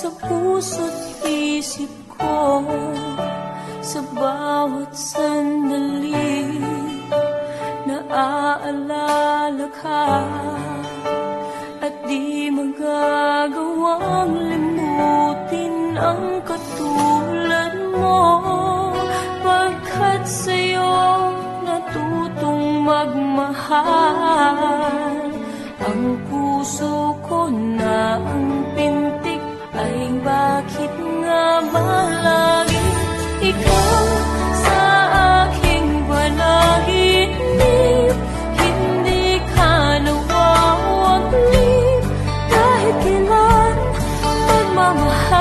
sa puso't isip ko, sa bawat sandali, naaalala ka at di magagawang limutin ang katulad mo, pagkat sa'yo natutong magmahal. Ang puso ko na ang pintig ay bakit nga ba laging ikaw sa aking panaginip? Hindi ka nawawaglit kahit kailan pagmamahal.